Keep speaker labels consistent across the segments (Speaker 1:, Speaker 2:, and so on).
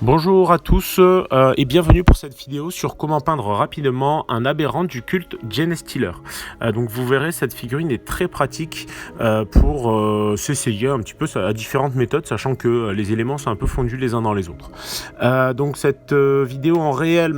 Speaker 1: Bonjour à tous et bienvenue pour cette vidéo sur comment peindre rapidement un aberrant du culte Genestealer. Donc vous verrez, cette figurine est très pratique pour s'essayer un petit peu à différentes méthodes, sachant que les éléments sont un peu fondus les uns dans les autres. Donc cette vidéo en réel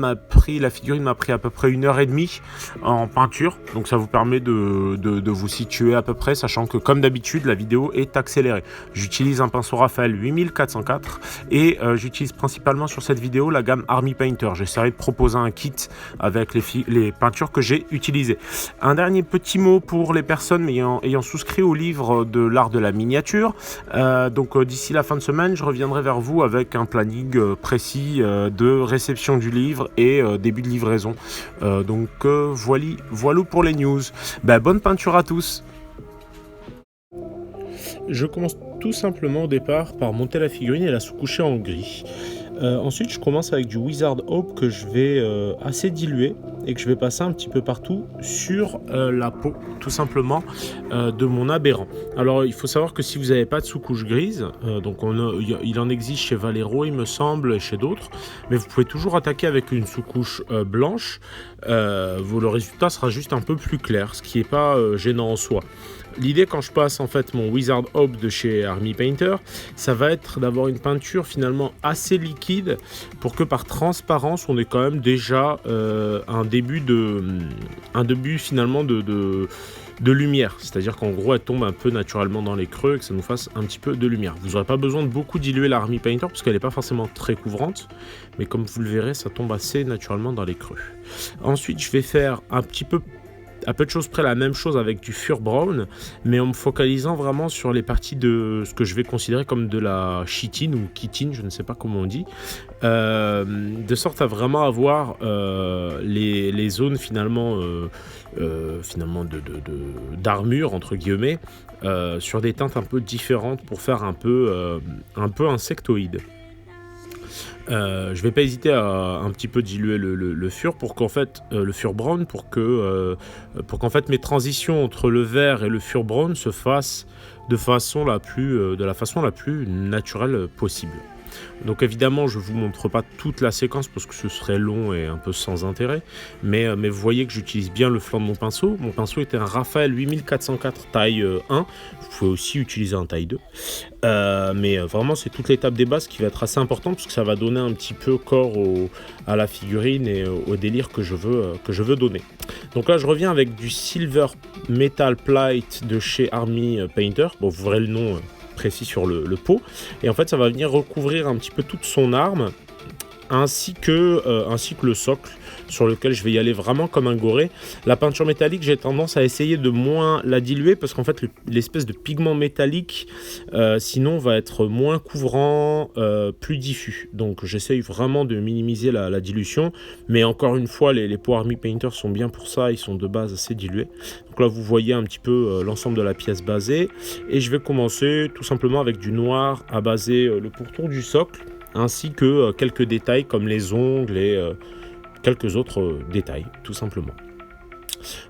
Speaker 1: la figurine m'a pris à peu près 1h30 en peinture, donc ça vous permet de vous situer à peu près, sachant que comme d'habitude la vidéo est accélérée. J'utilise un pinceau Raphaël 8404 et j'utilise principalement sur cette vidéo la gamme Army Painter. J'essaierai de proposer un kit avec les peintures que j'ai utilisées. Un dernier petit mot pour les personnes ayant souscrit au livre de l'art de la miniature. D'ici la fin de semaine, je reviendrai vers vous avec un planning précis de réception du livre et début de livraison. Voilà pour les news. Bonne peinture à tous. Je commence tout simplement au départ par monter la figurine et la sous-coucher en gris. Ensuite, je commence avec du Wizard Hope que je vais assez diluer et que je vais passer un petit peu partout sur la peau, tout simplement, de mon aberrant. Alors, il faut savoir que si vous n'avez pas de sous-couche grise, il en existe chez Valero, il me semble, et chez d'autres, mais vous pouvez toujours attaquer avec une sous-couche blanche. Le résultat sera juste un peu plus clair, ce qui n'est pas gênant en soi. L'idée, quand je passe en fait mon Wizard Hope de chez Army Painter, ça va être d'avoir une peinture finalement assez liquide pour que par transparence on ait quand même déjà un début finalement de lumière, c'est-à-dire qu'en gros elle tombe un peu naturellement dans les creux et que ça nous fasse un petit peu de lumière. Vous n'aurez pas besoin de beaucoup diluer l'Army Painter parce qu'elle n'est pas forcément très couvrante, mais comme vous le verrez, ça tombe assez naturellement dans les creux. Ensuite, je vais faire à peu de choses près la même chose avec du Fur Brown, mais en me focalisant vraiment sur les parties de ce que je vais considérer comme de la chitine ou chitine, je ne sais pas comment on dit, de sorte à vraiment avoir les zones finalement d'armure entre guillemets sur des teintes un peu différentes pour faire un peu insectoïde. Je vais pas hésiter à un petit peu diluer le fur pour qu'en fait le fur brown pour qu'en fait mes transitions entre le vert et le fur brown se fassent de la façon la plus naturelle possible. Donc évidemment, je ne vous montre pas toute la séquence parce que ce serait long et un peu sans intérêt, mais vous voyez que j'utilise bien le flanc de mon pinceau. Mon pinceau était un Raphaël 8404 taille 1, vous pouvez aussi utiliser un taille 2, mais vraiment c'est toute l'étape des bases qui va être assez importante parce que ça va donner un petit peu corps à la figurine et au délire que je veux donner. Donc là je reviens avec du Silver Metal Plate de chez Army Painter, bon vous verrez le nom précis sur le pot, et en fait ça va venir recouvrir un petit peu toute son arme ainsi que le socle sur lequel je vais y aller vraiment comme un goré. La peinture métallique, j'ai tendance à essayer de moins la diluer parce qu'en fait l'espèce de pigment métallique sinon va être moins couvrant, plus diffus, donc j'essaye vraiment de minimiser la dilution, mais encore une fois les pots Army Painter sont bien pour ça, ils sont de base assez dilués. Donc là vous voyez un petit peu l'ensemble de la pièce basée, et je vais commencer tout simplement avec du noir à baser le pourtour du socle ainsi que quelques détails comme les ongles et quelques autres détails tout simplement.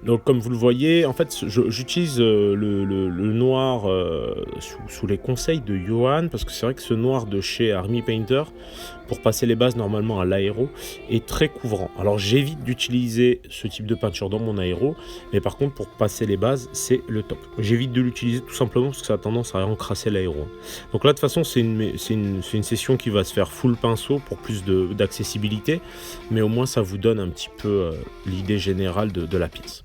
Speaker 1: Donc comme vous le voyez, en fait j'utilise le noir sous les conseils de Johan, parce que c'est vrai que ce noir de chez Army Painter pour passer les bases normalement à l'aéro est très couvrant. Alors j'évite d'utiliser ce type de peinture dans mon aéro, mais par contre pour passer les bases c'est le top. J'évite de l'utiliser tout simplement parce que ça a tendance à encrasser l'aéro. Donc là de toute façon c'est une session qui va se faire full pinceau pour plus d'accessibilité, mais au moins ça vous donne un petit peu l'idée générale de la pièce.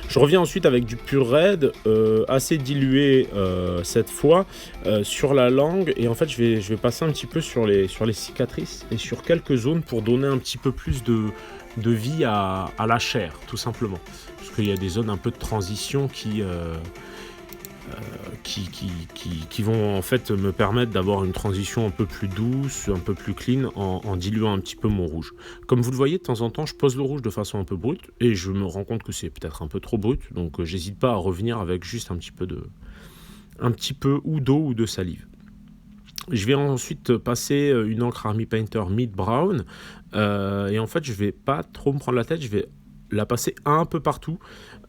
Speaker 1: Je reviens ensuite avec du Pure Red, assez dilué cette fois, sur la langue, et en fait je vais passer un petit peu sur les cicatrices et sur quelques zones pour donner un petit peu plus de vie à la chair, tout simplement. Parce qu'il y a des zones un peu de transition qui vont en fait me permettre d'avoir une transition un peu plus douce, un peu plus clean en diluant un petit peu mon rouge. Comme vous le voyez, de temps en temps je pose le rouge de façon un peu brute et je me rends compte que c'est peut-être un peu trop brut, donc j'hésite pas à revenir avec juste un petit peu ou d'eau ou de salive. Je vais ensuite passer une encre Army Painter Mid Brown et en fait je vais pas trop me prendre la tête, je vais la passer un peu partout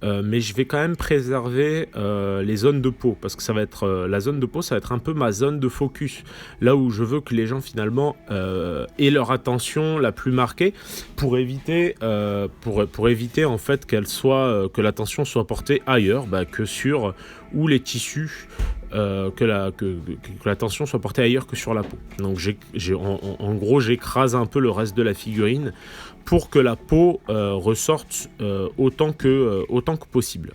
Speaker 1: mais je vais quand même préserver les zones de peau, parce que ça va être la zone de peau, ça va être un peu ma zone de focus, là où je veux que les gens finalement aient leur attention la plus marquée, pour éviter en fait que l'attention soit portée ailleurs, que sur ou les tissus, que l'attention soit portée ailleurs que sur la peau. Donc en gros, j'écrase un peu le reste de la figurine pour que la peau ressorte autant que possible.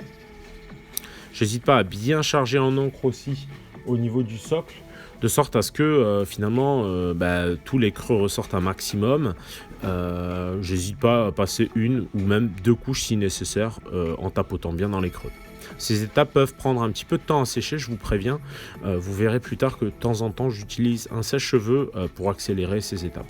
Speaker 1: J'hésite pas à bien charger en encre aussi au niveau du socle, de sorte à ce que finalement tous les creux ressortent un maximum. J'hésite pas à passer une ou même 2 couches si nécessaire, en tapotant bien dans les creux. Ces étapes peuvent prendre un petit peu de temps à sécher, je vous préviens. Vous verrez plus tard que de temps en temps, j'utilise un sèche-cheveux pour accélérer ces étapes.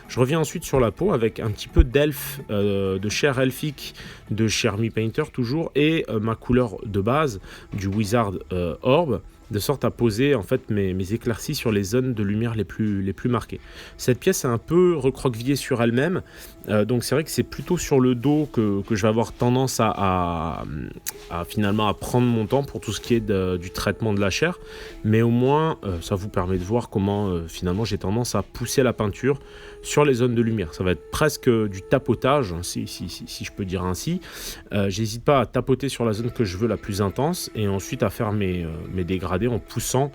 Speaker 1: Je reviens ensuite sur la peau avec un petit peu d'elfe, de chair elfique de chez Army Painter toujours, et ma couleur de base du Wizard Orb, de sorte à poser en fait mes éclaircies sur les zones de lumière les plus marquées. Cette pièce est un peu recroquevillée sur elle-même, donc c'est vrai que c'est plutôt sur le dos que je vais avoir tendance à finalement à prendre mon temps pour tout ce qui est du traitement de la chair, mais au moins ça vous permet de voir comment finalement j'ai tendance à pousser la peinture sur les zones de lumière. Ça va être presque du tapotage, si je peux dire ainsi. J'hésite pas à tapoter sur la zone que je veux la plus intense, et ensuite à faire mes dégradés en poussant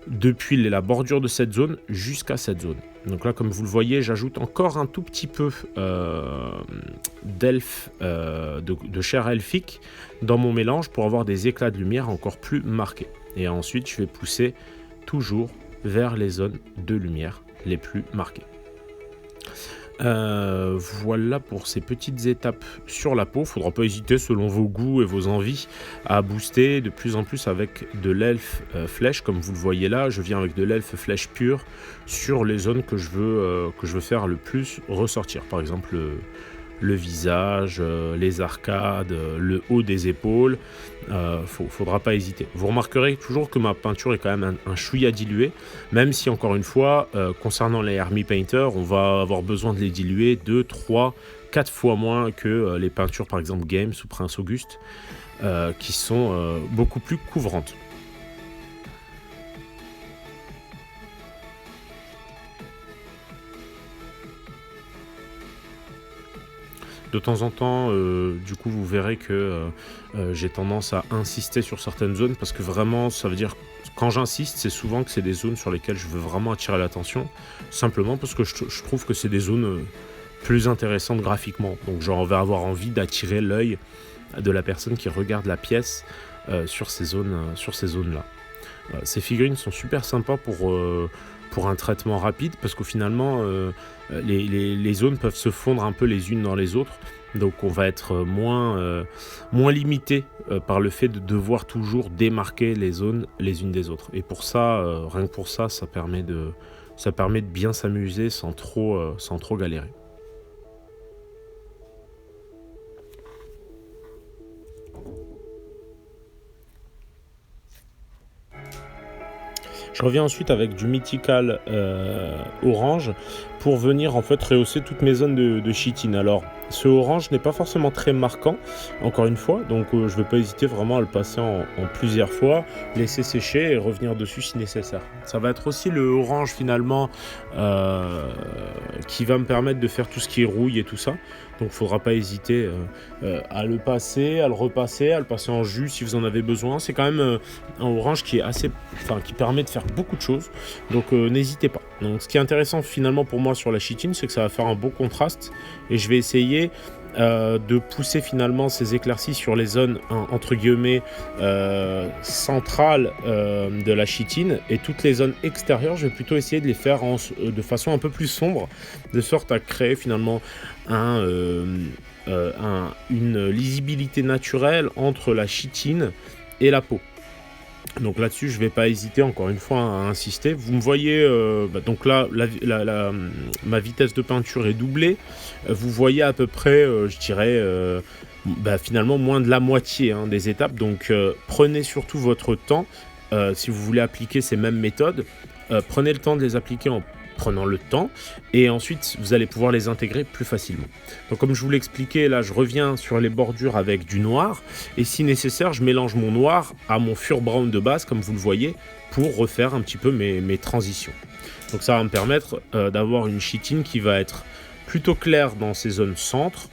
Speaker 1: depuis la bordure de cette zone jusqu'à cette zone. Donc là, comme vous le voyez, j'ajoute encore un tout petit peu d'elfe, de chair elfique dans mon mélange pour avoir des éclats de lumière encore plus marqués. Et ensuite, je vais pousser toujours vers les zones de lumière les plus marquées. Voilà pour ces petites étapes sur la peau. Faudra pas hésiter, selon vos goûts et vos envies, à booster de plus en plus avec de l'elfe flèche. Comme vous le voyez là, je viens avec de l'elfe flèche pure sur les zones que je veux faire le plus ressortir. Par exemple le visage, les arcades, le haut des épaules. Faudra pas hésiter. Vous remarquerez toujours que ma peinture est quand même un chouïa dilué, même si encore une fois, concernant les Army Painter, on va avoir besoin de les diluer 2, 3, 4 fois moins que les peintures par exemple Games ou Prince Auguste, qui sont beaucoup plus couvrantes. De temps en temps, du coup, vous verrez que j'ai tendance à insister sur certaines zones, parce que vraiment, ça veut dire, quand j'insiste, c'est souvent que c'est des zones sur lesquelles je veux vraiment attirer l'attention, simplement parce que je trouve que c'est des zones plus intéressantes graphiquement. Donc j'en vais avoir envie d'attirer l'œil de la personne qui regarde la pièce sur ces zones-là. Ces figurines sont super sympas pour un traitement rapide, parce qu'au finalement les zones peuvent se fondre un peu les unes dans les autres, donc on va être moins limité par le fait de devoir toujours démarquer les zones les unes des autres, et pour ça, rien que pour ça, ça permet de bien s'amuser sans trop galérer. Je reviens ensuite avec du Mythical orange pour venir en fait rehausser toutes mes zones de chitine. Alors ce orange n'est pas forcément très marquant, encore une fois, donc je ne vais pas hésiter vraiment à le passer en plusieurs fois, laisser sécher et revenir dessus si nécessaire. Ça va être aussi le orange finalement qui va me permettre de faire tout ce qui est rouille et tout ça. Donc il ne faudra pas hésiter à le passer, à le repasser, à le passer en jus si vous en avez besoin. C'est quand même un orange qui permet de faire beaucoup de choses, donc n'hésitez pas. Donc ce qui est intéressant finalement pour moi sur la chitine, c'est que ça va faire un beau contraste, et je vais essayer de pousser finalement ces éclaircies sur les zones entre guillemets centrales de la chitine, et toutes les zones extérieures je vais plutôt essayer de les faire de façon un peu plus sombre, de sorte à créer finalement une lisibilité naturelle entre la chitine et la peau. Donc là-dessus, je ne vais pas hésiter encore une fois à insister. Vous me voyez, donc là, ma vitesse de peinture est doublée. Vous voyez à peu près, je dirais, finalement moins de la moitié des étapes. Donc prenez surtout votre temps si vous voulez appliquer ces mêmes méthodes. Prenez le temps de les appliquer prenant le temps, et ensuite vous allez pouvoir les intégrer plus facilement. Donc comme je vous l'expliquais, là je reviens sur les bordures avec du noir, et si nécessaire je mélange mon noir à mon Fur Brown de base, comme vous le voyez, pour refaire un petit peu mes transitions. Donc ça va me permettre d'avoir une chitine qui va être plutôt claire dans ses zones centre,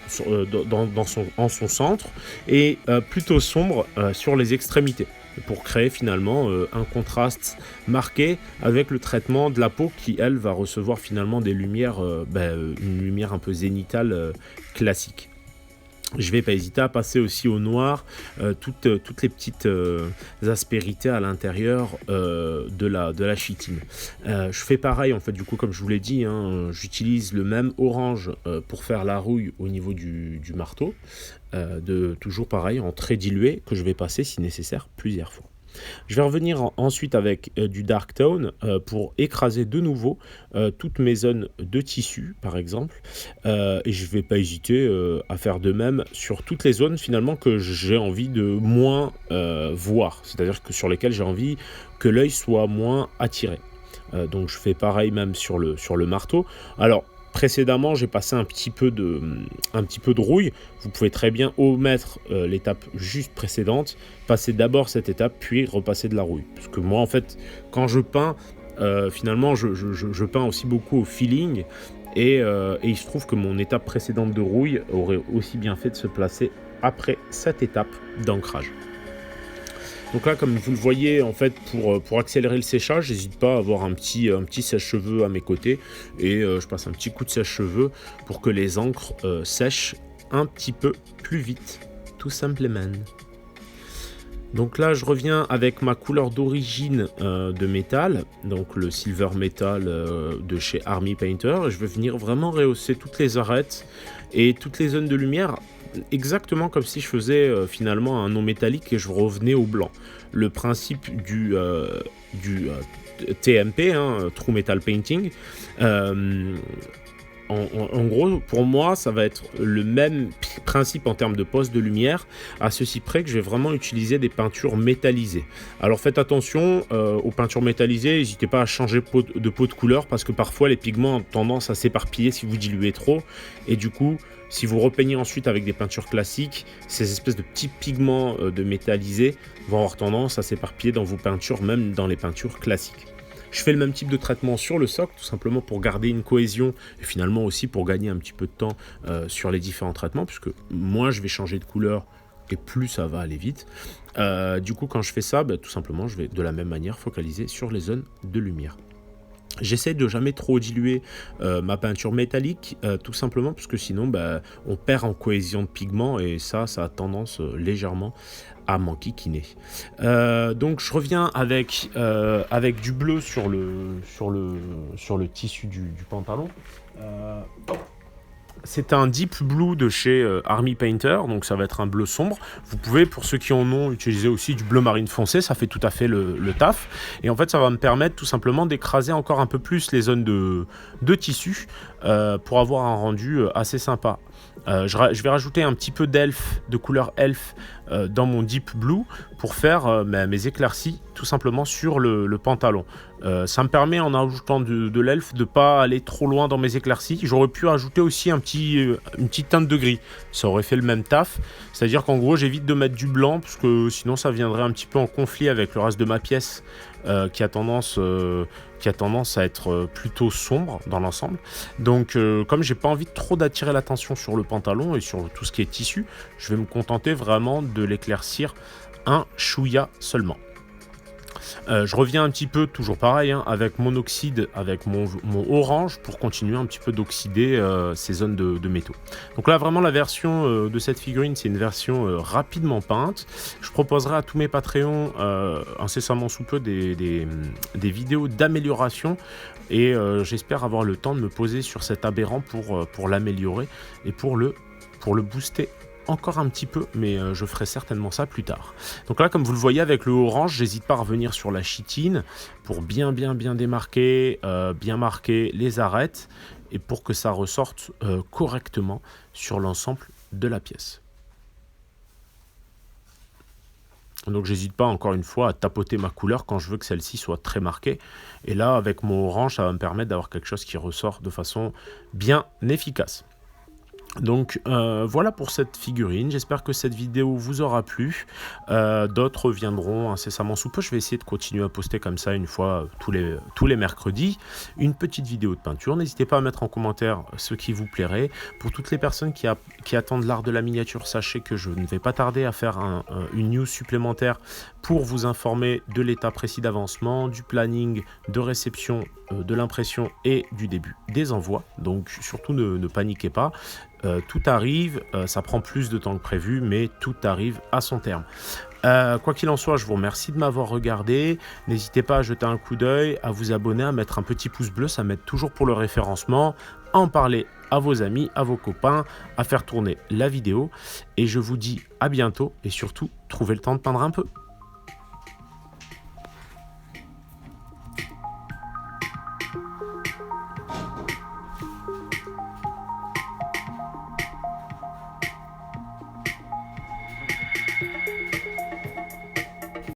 Speaker 1: en son centre, et plutôt sombre sur les extrémités, pour créer finalement un contraste marqué avec le traitement de la peau qui, elle, va recevoir finalement des lumières, une lumière un peu zénitale classique. Je vais pas hésiter à passer aussi au noir toutes les petites aspérités à l'intérieur de la chitine. Je fais pareil en fait, du coup, comme je vous l'ai dit, hein, j'utilise le même orange pour faire la rouille au niveau du marteau, toujours pareil en trait dilué que je vais passer si nécessaire plusieurs fois. Je vais revenir ensuite avec du Dark Tone pour écraser de nouveau toutes mes zones de tissu par exemple, et je ne vais pas hésiter à faire de même sur toutes les zones finalement que j'ai envie de moins voir, c'est-à-dire que sur lesquelles j'ai envie que l'œil soit moins attiré. Donc je fais pareil même sur le marteau. Alors précédemment, j'ai passé un petit peu de rouille. Vous pouvez très bien omettre l'étape juste précédente, passer d'abord cette étape, puis repasser de la rouille. Parce que moi, en fait, quand je peins, finalement, je peins aussi beaucoup au feeling. Et il se trouve que mon étape précédente de rouille aurait aussi bien fait de se placer après cette étape d'ancrage. Donc là, comme vous le voyez, en fait, pour accélérer le séchage, j'hésite pas à avoir un petit sèche-cheveux à mes côtés, et je passe un petit coup de sèche-cheveux pour que les encres sèchent un petit peu plus vite, tout simplement. Donc là, je reviens avec ma couleur d'origine de métal, donc le Silver Metal de chez Army Painter. Je vais venir vraiment rehausser toutes les arêtes et toutes les zones de lumière, exactement comme si je faisais finalement un non métallique et je revenais au blanc. Le principe du TMP, hein, True Metal Painting, en gros, pour moi, ça va être le même principe en termes de pose de lumière, à ceci près que je vais vraiment utiliser des peintures métallisées. Alors faites attention aux peintures métallisées, n'hésitez pas à changer de peau de couleur, parce que parfois les pigments ont tendance à s'éparpiller si vous diluez trop, et du coup, si vous repeignez ensuite avec des peintures classiques, ces espèces de petits pigments de métallisés vont avoir tendance à s'éparpiller dans vos peintures, même dans les peintures classiques. Je fais le même type de traitement sur le socle, tout simplement pour garder une cohésion et finalement aussi pour gagner un petit peu de temps sur les différents traitements, puisque moins je vais changer de couleur et plus ça va aller vite. Du coup, quand je fais ça, tout simplement, je vais de la même manière focaliser sur les zones de lumière. J'essaie de jamais trop diluer ma peinture métallique, tout simplement parce que sinon on perd en cohésion de pigment, et ça a tendance légèrement à m'enquiquiner. Donc je reviens avec du bleu sur le tissu du pantalon. C'est un Deep Blue de chez Army Painter, donc ça va être un bleu sombre. Vous pouvez, pour ceux qui en ont, utiliser aussi du bleu marine foncé, ça fait tout à fait le taf. Et en fait, ça va me permettre tout simplement d'écraser encore un peu plus les zones de tissu pour avoir un rendu assez sympa. Je vais rajouter un petit peu d'elfe, de couleur elfe dans mon Deep Blue pour faire mes éclaircies tout simplement sur le pantalon. Ça me permet, en ajoutant de l'elfe, de ne pas aller trop loin dans mes éclaircies. J'aurais pu ajouter aussi une petite teinte de gris, ça aurait fait le même taf. C'est-à-dire qu'en gros j'évite de mettre du blanc, parce que sinon ça viendrait un petit peu en conflit avec le reste de ma pièce qui a tendance à être plutôt sombre dans l'ensemble. Donc comme j'ai pas envie trop d'attirer l'attention sur le pantalon et sur tout ce qui est tissu, je vais me contenter vraiment de l'éclaircir un chouïa seulement. Je reviens un petit peu, toujours pareil, avec mon oxyde, avec mon orange, pour continuer un petit peu d'oxyder ces zones de métaux. Donc là, vraiment, la version de cette figurine, c'est une version rapidement peinte. Je proposerai à tous mes Patreons incessamment sous peu des vidéos d'amélioration, et j'espère avoir le temps de me poser sur cet aberrant pour l'améliorer et pour le booster encore un petit peu, mais je ferai certainement ça plus tard. Donc là, comme vous le voyez avec le orange, j'hésite pas à revenir sur la chitine pour bien démarquer, bien marquer les arêtes, et pour que ça ressorte correctement sur l'ensemble de la pièce. Donc j'hésite pas encore une fois à tapoter ma couleur quand je veux que celle-ci soit très marquée. Et là, avec mon orange, ça va me permettre d'avoir quelque chose qui ressort de façon bien efficace. Donc voilà pour cette figurine, j'espère que cette vidéo vous aura plu, d'autres viendront incessamment sous peu, je vais essayer de continuer à poster comme ça une fois tous les mercredis, une petite vidéo de peinture, n'hésitez pas à mettre en commentaire ce qui vous plairait. Pour toutes les personnes qui attendent l'art de la miniature, sachez que je ne vais pas tarder à faire une news supplémentaire pour vous informer de l'état précis d'avancement, du planning de réception, de l'impression et du début des envois, donc surtout ne paniquez pas. Tout arrive, ça prend plus de temps que prévu, mais tout arrive à son terme. Quoi qu'il en soit, je vous remercie de m'avoir regardé. N'hésitez pas à jeter un coup d'œil, à vous abonner, à mettre un petit pouce bleu, ça m'aide toujours pour le référencement, à en parler à vos amis, à vos copains, à faire tourner la vidéo. Et je vous dis à bientôt et surtout, trouvez le temps de peindre un peu.